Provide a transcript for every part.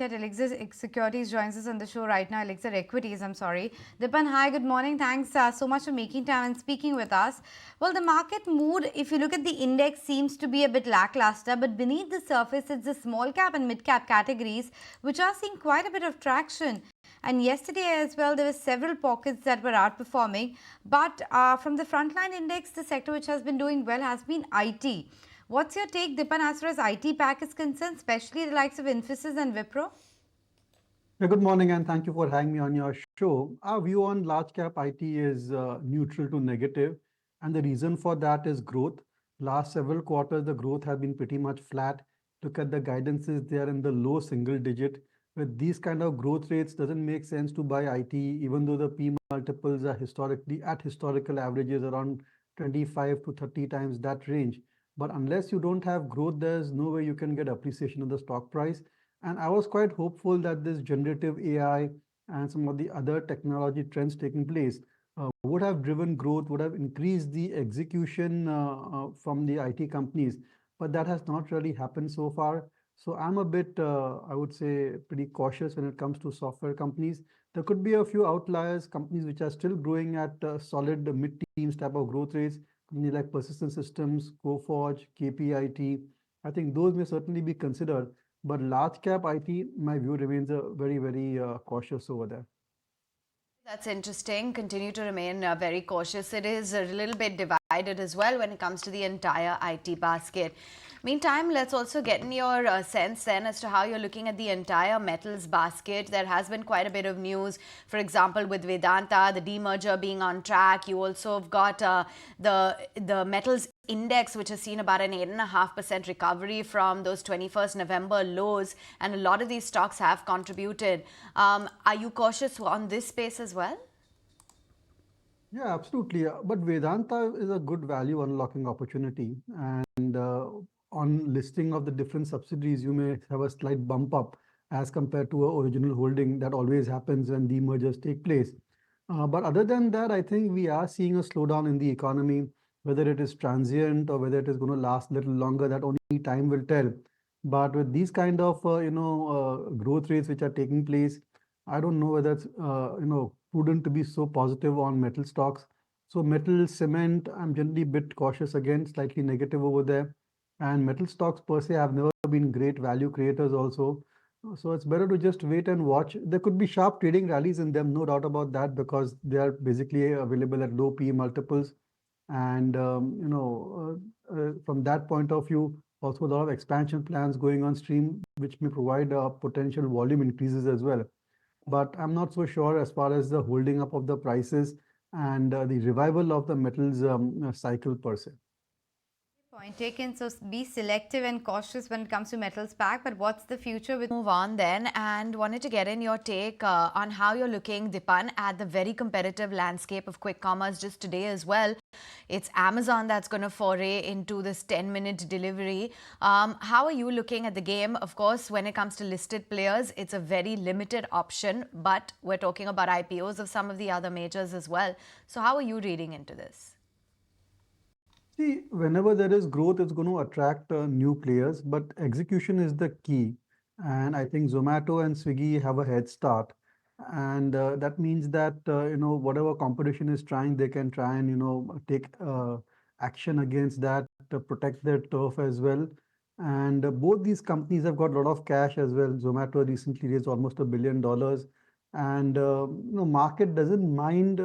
At Elixir Securities joins us on the show right now. Elixir Equities, I'm sorry. Dipan, hi, good morning. Thanks so much for making time and speaking with us. Well, the market mood, if you look at the index, seems to be a bit lackluster, but beneath the surface, it's the small cap and mid cap categories which are seeing quite a bit of traction. And yesterday as well, there were several pockets that were outperforming. But from the frontline index, the sector which has been doing well has been IT. What's your take, Dipan, as far as IT pack is concerned, especially the likes of Infosys and Wipro? Yeah, good morning, and thank you for having me on your show. Our view on large cap IT is neutral to negative, and the reason for that is growth. Last several quarters, the growth has been pretty much flat. Look at the guidances, they are in the low single digit. With these kind of growth rates, doesn't make sense to buy IT, even though the P multiples are historically at historical averages around 25 to 30 times that range. But unless you don't have growth, there's no way you can get appreciation of the stock price. And I was quite hopeful that this generative AI and some of the other technology trends taking place would have driven growth, would have increased the execution from the IT companies. But that has not really happened so far. So I'm a bit, I would say, pretty cautious when it comes to software companies. There could be a few outliers, companies which are still growing at solid mid-teens type of growth rates, companies like Persistent Systems, Coforge, KPIT. I think those may certainly be considered. But large cap IT, my view remains very cautious over there. That's interesting. Continue to remain very cautious. It is a little bit divided as well when it comes to the entire IT basket. Meantime, let's also get in your sense then as to how you're looking at the entire metals basket. There has been quite a bit of news, for example, with Vedanta, the demerger being on track. You also have got the metals index, which has seen about an 8.5% recovery from those 21st November lows, and a lot of these stocks have contributed. Are you cautious on this space as well? Yeah, absolutely. But Vedanta is a good value unlocking opportunity. And on listing of the different subsidiaries, you may have a slight bump up as compared to a original holding. That always happens when demergers take place. But other than that, I think we are seeing a slowdown in the economy, whether it is transient or whether it is going to last a little longer, that only time will tell. But with these kind of growth rates which are taking place, I don't know whether it's prudent to be so positive on metal stocks. So metal, cement, I'm generally a bit cautious again, slightly negative over there. And metal stocks per se have never been great value creators also. So it's better to just wait and watch. There could be sharp trading rallies in them, no doubt about that, because they are basically available at low P multiples. And from that point of view, also a lot of expansion plans going on stream, which may provide potential volume increases as well. But I'm not so sure as far as the holding up of the prices and the revival of the metals cycle per se. Point taken. So be selective and cautious when it comes to metals pack. But what's the future with? Move on then, and wanted to get in your take on how you're looking, Dipan, at the very competitive landscape of quick commerce just today as well. It's Amazon that's going to foray into this 10-minute delivery. How are you looking at the game? Of course, when it comes to listed players, it's a very limited option, but we're talking about IPOs of some of the other majors as well. So how are you reading into this? See, whenever there is growth, it's going to attract new players, but execution is the key. And I think Zomato and Swiggy have a head start. And that means that, whatever competition is trying, they can try and, take action against that to protect their turf as well. And both these companies have got a lot of cash as well. Zomato recently raised almost $1 billion. And, market doesn't mind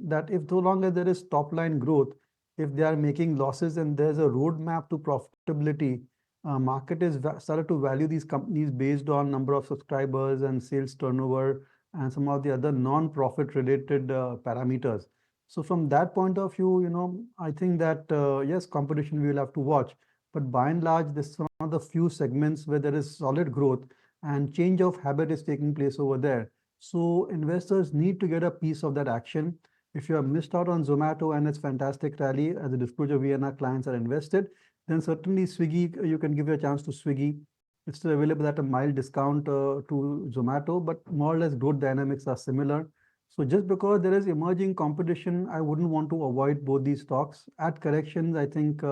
that if so long as there is top line growth, if they are making losses and there's a roadmap to profitability, market is started to value these companies based on number of subscribers and sales turnover and some of the other non-profit related parameters. So from that point of view, I think that yes, competition we will have to watch, but by and large, this is one of the few segments where there is solid growth and change of habit is taking place over there. So investors need to get a piece of that action. If you have missed out on Zomato and its fantastic rally, as a disclosure, we and our clients are invested, then certainly Swiggy, you can give your chance to Swiggy. It's still available at a mild discount to Zomato, but more or less growth dynamics are similar. So just because there is emerging competition, I wouldn't want to avoid both these stocks. At corrections, I think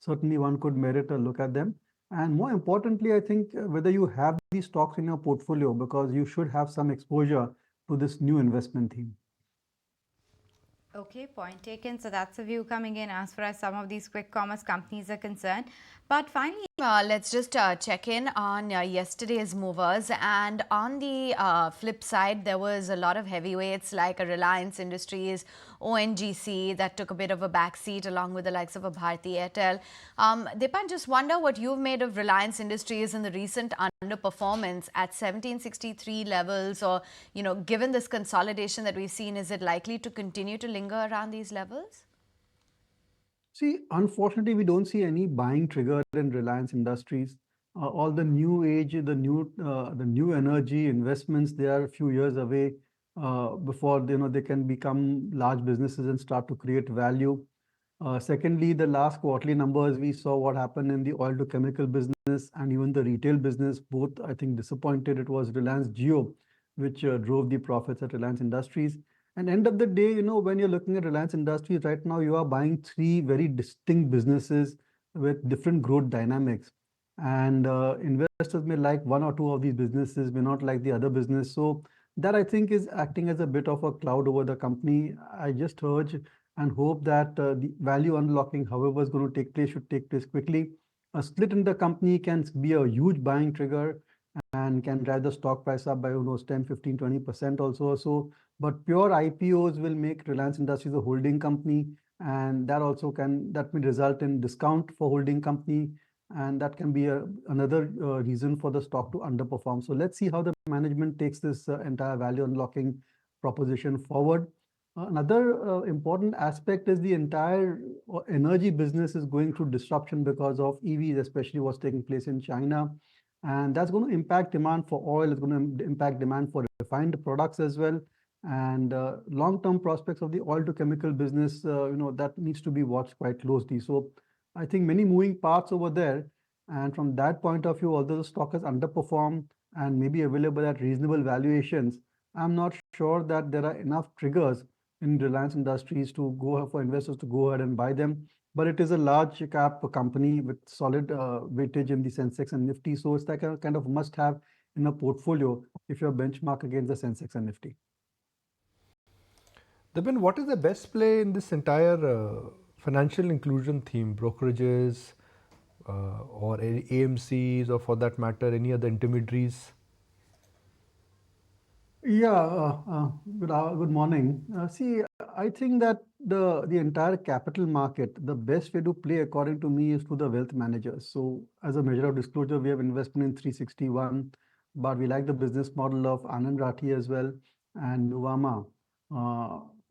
certainly one could merit a look at them. And more importantly, I think whether you have these stocks in your portfolio, because you should have some exposure to this new investment theme. Okay, point taken. So that's a view coming in as far as some of these quick commerce companies are concerned. But finally, Let's just check in on yesterday's movers. And on the flip side, there was a lot of heavyweights like a Reliance Industries, ONGC that took a bit of a backseat along with the likes of a Bharti Airtel. Dipan, just wonder what you've made of Reliance Industries in the recent underperformance at 1763 levels, or given this consolidation that we've seen, is it likely to continue to linger around these levels? See, unfortunately, we don't see any buying trigger in Reliance Industries. All the new age, the new energy investments, they are a few years away before they can become large businesses and start to create value. Secondly, the last quarterly numbers, we saw what happened in the oil to chemical business and even the retail business. Both, I think, disappointed. It was Reliance Jio, which drove the profits at Reliance Industries. And end of the day, when you're looking at Reliance Industries right now, you are buying three very distinct businesses with different growth dynamics. And investors may like one or two of these businesses, may not like the other business. So that I think is acting as a bit of a cloud over the company. I just urge and hope that the value unlocking, however, is going to take place, should take place quickly. A split in the company can be a huge buying trigger and can drive the stock price up by who knows 10, 15, 20% also. So, but pure IPOs will make Reliance Industries a holding company, and that may result in discount for holding company, and that can be another reason for the stock to underperform. So let's see how the management takes this entire value unlocking proposition forward. Another important aspect is the entire energy business is going through disruption because of EVs, especially what's taking place in China. And that's going to impact demand for oil, it's going to impact demand for refined products as well. And long-term prospects of the oil to chemical business, that needs to be watched quite closely. So I think many moving parts over there. And from that point of view, although the stock has underperformed and maybe available at reasonable valuations, I'm not sure that there are enough triggers in Reliance Industries to go for investors to go ahead and buy them. But it is a large cap company with solid weightage in the Sensex and Nifty. So it's like a kind of must have in a portfolio if you're benchmark against the Sensex and Nifty. Depend what is the best play in this entire financial inclusion theme, brokerages or AMCs, or for that matter, any other intermediaries? Yeah, good morning. See, I think that the entire capital market, the best way to play, according to me, is through the wealth managers. So, as a measure of disclosure, we have investment in 361, but we like the business model of Anand Rathi as well and Nuvama.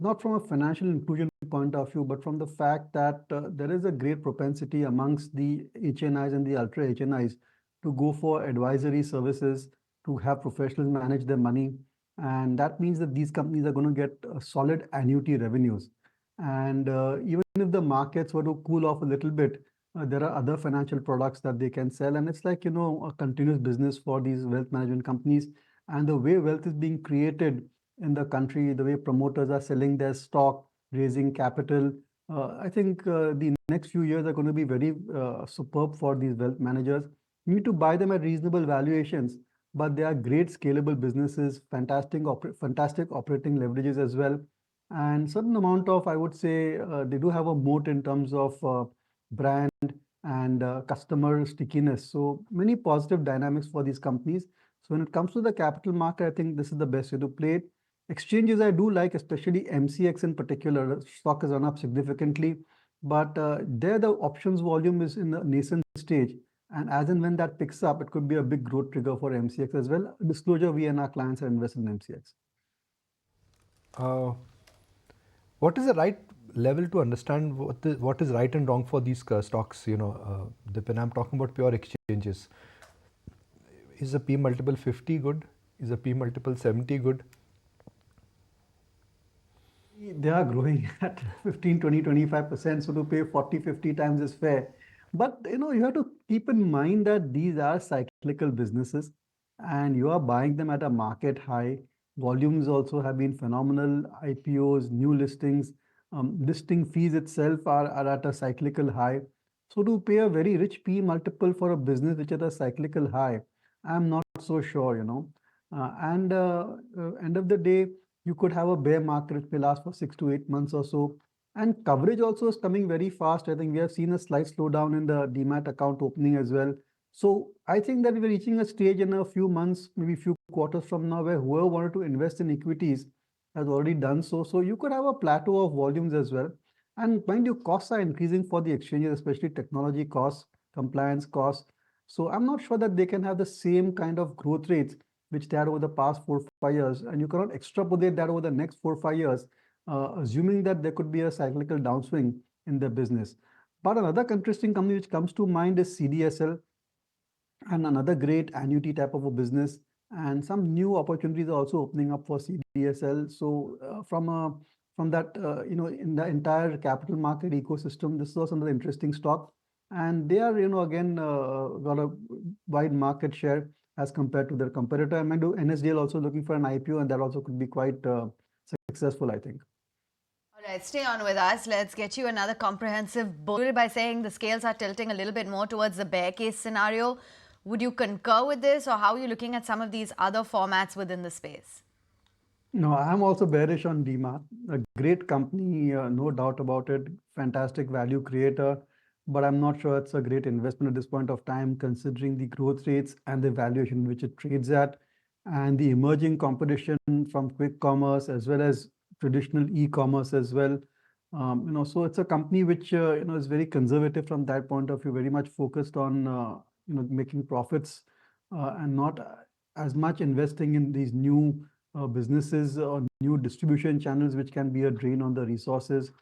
Not from a financial inclusion point of view, but from the fact that there is a great propensity amongst the HNIs and the ultra HNIs to go for advisory services, to have professionals manage their money, and that means that these companies are going to get solid annuity revenues. And even if the markets were to cool off a little bit, there are other financial products that they can sell, and it's like a continuous business for these wealth management companies. And the way wealth is being created in the country, the way promoters are selling their stock, raising capital, I think the next few years are going to be very superb for these wealth managers. You need to buy them at reasonable valuations, but they are great scalable businesses, fantastic operating leverages as well, and certain amount of, I would say, they do have a moat in terms of brand and customer stickiness. So many positive dynamics for these companies. So when it comes to the capital market, I think this is the best way to play it. Exchanges I do like, especially MCX in particular. Stock has run up significantly, but there the options volume is in the nascent stage. And as and when that picks up, it could be a big growth trigger for MCX as well. Disclosure, we and our clients are invested in MCX. Uh, what is the right level to understand what is right and wrong for these stocks? I'm talking about pure exchanges. Is a P multiple 50 good? Is a P multiple 70 good? They are growing at 15, 20, 25%. So to pay 40, 50 times is fair. But you have to keep in mind that these are cyclical businesses and you are buying them at a market high. Volumes also have been phenomenal. IPOs, new listings, listing fees itself are at a cyclical high. So to pay a very rich P multiple for a business which is at a cyclical high, I'm not so sure, and end of the day, you could have a bear market which may last for 6 to 8 months or so. And coverage also is coming very fast. I think we have seen a slight slowdown in the demat account opening as well. So I think that we're reaching a stage in a few months, maybe few quarters from now, where whoever wanted to invest in equities has already done so. So you could have a plateau of volumes as well. And mind you, costs are increasing for the exchanges, especially technology costs, compliance costs. So I'm not sure that they can have the same kind of growth rates which they had over the past 4 or 5 years. And you cannot extrapolate that over the next 4 or 5 years, assuming that there could be a cyclical downswing in the business. But another interesting company which comes to mind is CDSL, and another great annuity type of a business, and some new opportunities are also opening up for CDSL. So from that, in the entire capital market ecosystem, this was another interesting stock, and they are, again, got a wide market share as compared to their competitor. And I do NSDL also looking for an IPO, and that also could be quite successful, I think. All right, stay on with us. Let's get you another comprehensive bull by saying the scales are tilting a little bit more towards the bear case scenario. Would you concur with this, or how are you looking at some of these other formats within the space? No, I'm also bearish on DMart. A great company, no doubt about it. Fantastic value creator, but I'm not sure it's a great investment at this point of time, considering the growth rates and the valuation which it trades at, and the emerging competition from quick commerce as well as traditional e-commerce as well. So it's a company which is very conservative from that point of view, very much focused on making profits, and not as much investing in these new businesses or new distribution channels, which can be a drain on the resources.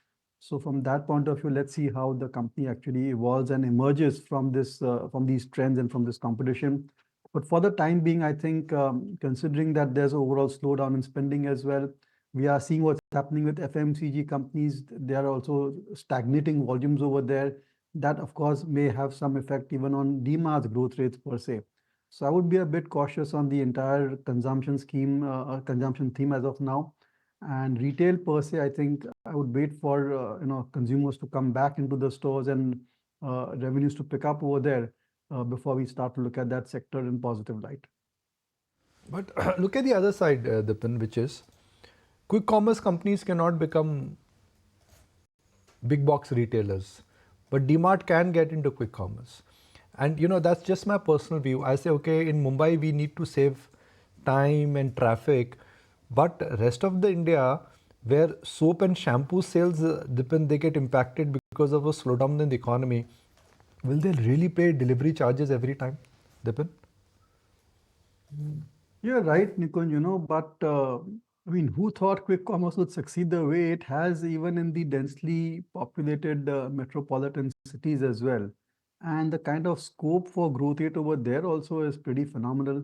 So from that point of view, let's see how the company actually evolves and emerges from from these trends and from this competition. But for the time being, I think, considering that there's overall slowdown in spending as well, we are seeing what's happening with FMCG companies. They are also stagnating volumes over there. That, of course, may have some effect even on DMAR's growth rates per se. So I would be a bit cautious on the entire consumption theme as of now. And retail per se, I think I would wait for consumers to come back into the stores and revenues to pick up over there before we start to look at that sector in positive light. But look at the other side, Dipan, which is quick commerce companies cannot become big box retailers, but DMart can get into quick commerce. And that's just my personal view. I say, okay, in Mumbai we need to save time and traffic, but rest of the India, where soap and shampoo sales, they get impacted because of a slowdown in the economy, will they really pay delivery charges every time, Dipan? You're right, Nikunj, but I mean, who thought quick commerce would succeed the way it has, even in the densely populated metropolitan cities as well? And the kind of scope for growth rate over there also is pretty phenomenal.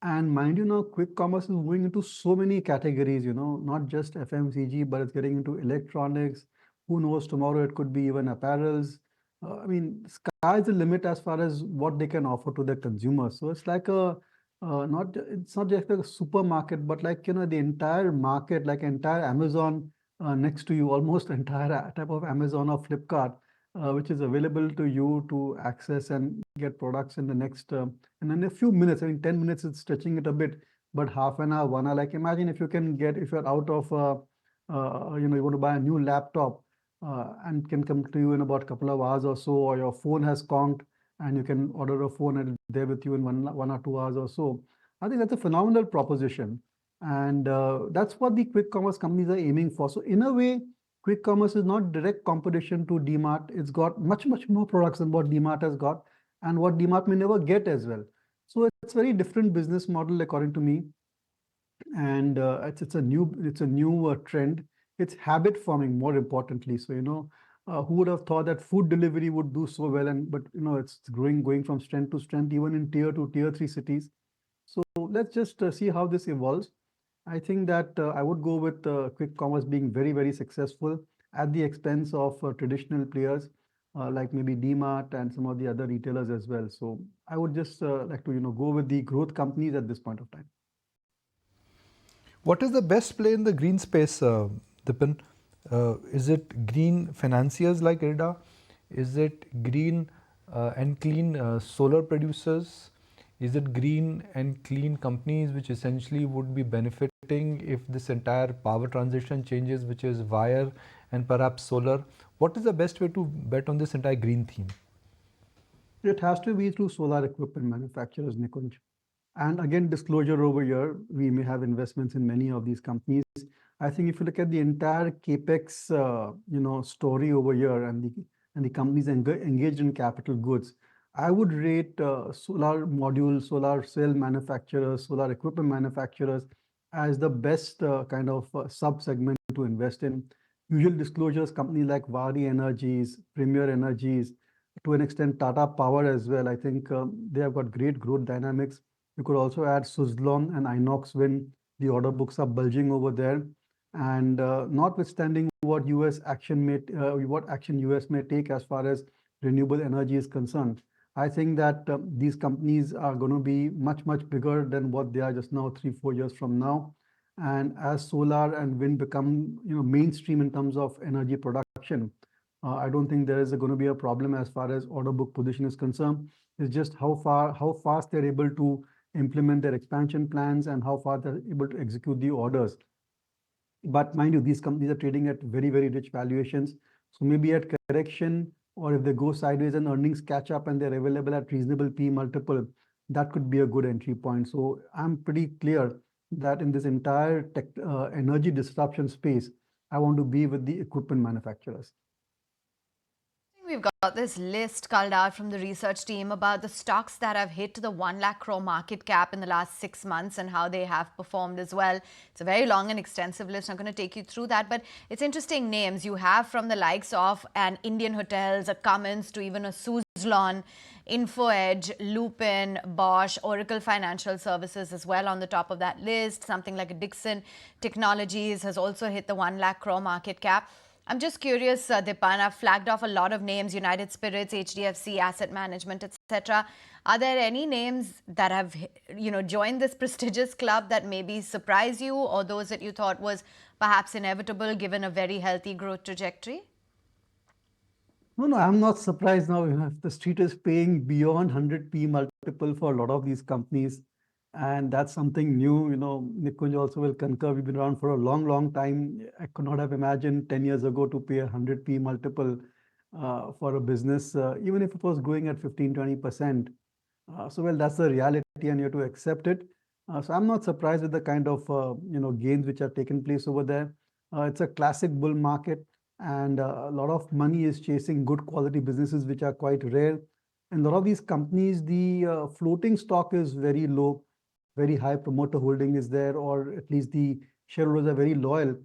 And mind you, now quick commerce is moving into so many categories, not just FMCG, but it's getting into electronics. Who knows, tomorrow it could be even apparels. I mean, sky's the limit as far as what they can offer to their consumers. So it's like it's not just like a supermarket, but like, the entire market, like entire Amazon next to you, almost entire type of Amazon or Flipkart, which is available to you to access and get products in the next, and in a few minutes. I mean, 10 minutes is stretching it a bit, but half an hour, 1 hour. Like, imagine if if you're out of, you want to buy a new laptop, and can come to you in about a couple of hours or so, or your phone has conked and you can order a phone and it's there with you in 1 or 2 hours or so. I think that's a phenomenal proposition. And that's what the quick commerce companies are aiming for. So in a way, quick commerce is not direct competition to DMart. It's got much, much more products than what DMart has got and what DMart may never get as well. So it's very different business model according to me, and it's a new trend. It's habit forming, more importantly. So who would have thought that food delivery would do so well, and but it's going from strength to strength, even in tier 2, tier 3 cities. So let's just see how this evolves. I think that I would go with quick commerce being very, very successful at the expense of traditional players like maybe DMart and some of the other retailers as well. So I would just like to go with the growth companies at this point of time. What is the best play in the green space, Dipan? Is it green financiers like IRDA? Is it green and clean solar producers? Is it green and clean companies which essentially would be benefiting if this entire power transition changes, which is wire and perhaps solar? What is the best way to bet on this entire green theme? It has to be through solar equipment manufacturers, Nikunj. And again, disclosure over here, we may have investments in many of these companies. I think if you look at the entire capex, story over here, and the companies engaged in capital goods, I would rate solar module, solar cell manufacturers, solar equipment manufacturers as the best kind of sub segment to invest in. Usual disclosures, companies like Vari Energies, Premier Energies, to an extent Tata Power as well. I think they have got great growth dynamics. You could also add Suzlon and Inox Wind. The order books are bulging over there. And notwithstanding what action US may take as far as renewable energy is concerned, I think that these companies are going to be much, much bigger than what they are just now, 3, 4 years from now. And as solar and wind become, mainstream in terms of energy production, I don't think there is going to be a problem as far as order book position is concerned. It's just how fast they're able to implement their expansion plans and how far they're able to execute the orders. But mind you, these companies are trading at very, very rich valuations. So maybe at correction, or if they go sideways and earnings catch up and they're available at reasonable P multiple, that could be a good entry point. So I'm pretty clear that in this entire energy disruption space, I want to be with the equipment manufacturers. We've got this list culled out from the research team about the stocks that have hit the 1 lakh crore market cap in the last 6 months and how they have performed as well. It's a very long and extensive list. I'm going to take you through that, but it's interesting names you have from the likes of an Indian Hotels, a Cummins, to even a Suzlon, InfoEdge, Lupin, Bosch, Oracle Financial Services as well on the top of that list. Something like a Dixon Technologies has also hit the 1 lakh crore market cap. I'm just curious, Dipan, I've flagged off a lot of names: United Spirits, HDFC, Asset Management, etc. Are there any names that have, joined this prestigious club that maybe surprise you, or those that you thought was perhaps inevitable given a very healthy growth trajectory? No, I'm not surprised now. If the street is paying beyond 100 P multiple for a lot of these companies, and that's something new. Nikunj also will concur. We've been around for a long, long time. I could not have imagined 10 years ago to pay 100 P multiple for a business, even if it was growing at 15, 20%. Well, that's the reality, and you have to accept it. So I'm not surprised with the kind of gains which have taken place over there. It's a classic bull market, and a lot of money is chasing good quality businesses which are quite rare. And a lot of these companies, the floating stock is very low, very high promoter holding is there, or at least the shareholders are very loyal.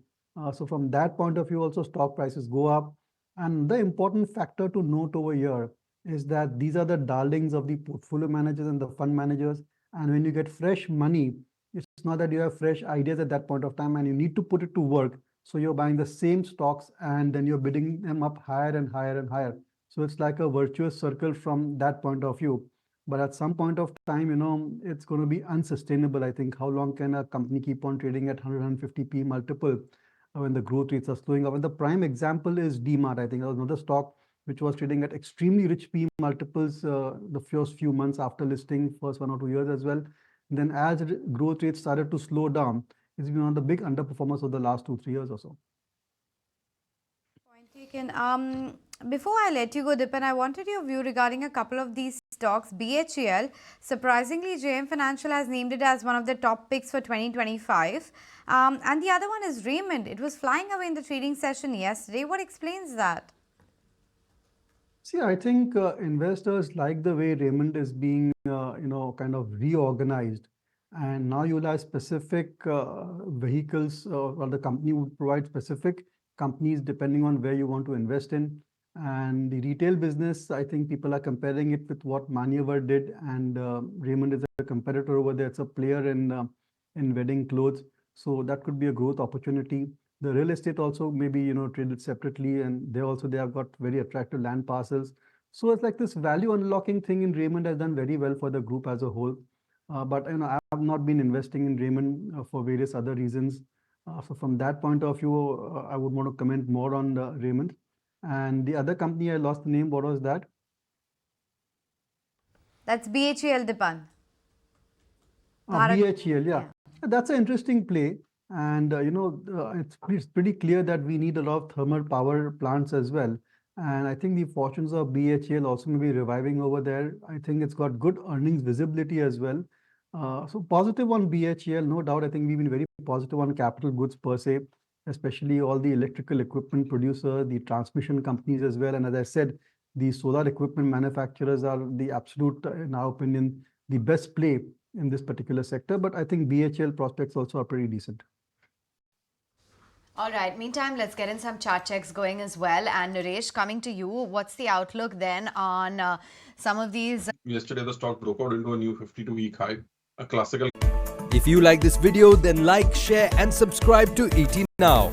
So from that point of view, also stock prices go up. And the important factor to note over here is that these are the darlings of the portfolio managers and the fund managers. And when you get fresh money, it's not that you have fresh ideas at that point of time and you need to put it to work. So you're buying the same stocks and then you're bidding them up higher and higher and higher. So it's like a virtuous circle from that point of view. But at some point of time, it's going to be unsustainable. I think how long can a company keep on trading at 150 P multiple when the growth rates are slowing up? And the prime example is DMart. I think that was another stock which was trading at extremely rich P multiples the first few months after listing, first 1 or 2 years as well. And then as growth rates started to slow down, it's been one of the big underperformers of the last 2, 3 years or so. Point taken. Before I let you go, Dipan, I wanted your view regarding a couple of these stocks. BHEL, surprisingly, JM Financial has named it as one of the top picks for 2025. And the other one is Raymond. It was flying away in the trading session yesterday. What explains that? See, I think investors like the way Raymond is being, kind of reorganized. And now you'll have specific vehicles, or the company would provide specific companies depending on where you want to invest in. And the retail business, I think people are comparing it with what Manyavar did, and Raymond is a competitor over there. It's a player in wedding clothes, so that could be a growth opportunity. The real estate also maybe traded separately, and they have got very attractive land parcels. So it's like this value unlocking thing in Raymond has done very well for the group as a whole. But I have not been investing in Raymond for various other reasons. So from that point of view, I would want to comment more on Raymond. And the other company, I lost the name. What was that? That's BHEL, Dipan. BHEL, yeah. Yeah. That's an interesting play. And, it's pretty clear that we need a lot of thermal power plants as well. And I think the fortunes of BHEL also may be reviving over there. I think it's got good earnings visibility as well. So positive on BHEL, no doubt. I think we've been very positive on capital goods per se, especially all the electrical equipment producers, the transmission companies as well. And as I said, the solar equipment manufacturers are the absolute, in our opinion, the best play in this particular sector. But I think BHL prospects also are pretty decent. All right. Meantime, let's get in some chart checks going as well. And Naresh, coming to you, what's the outlook then on some of these? Yesterday, the stock broke out into a new 52-week high, a classical. If you like this video, then like, share and subscribe to ET Now.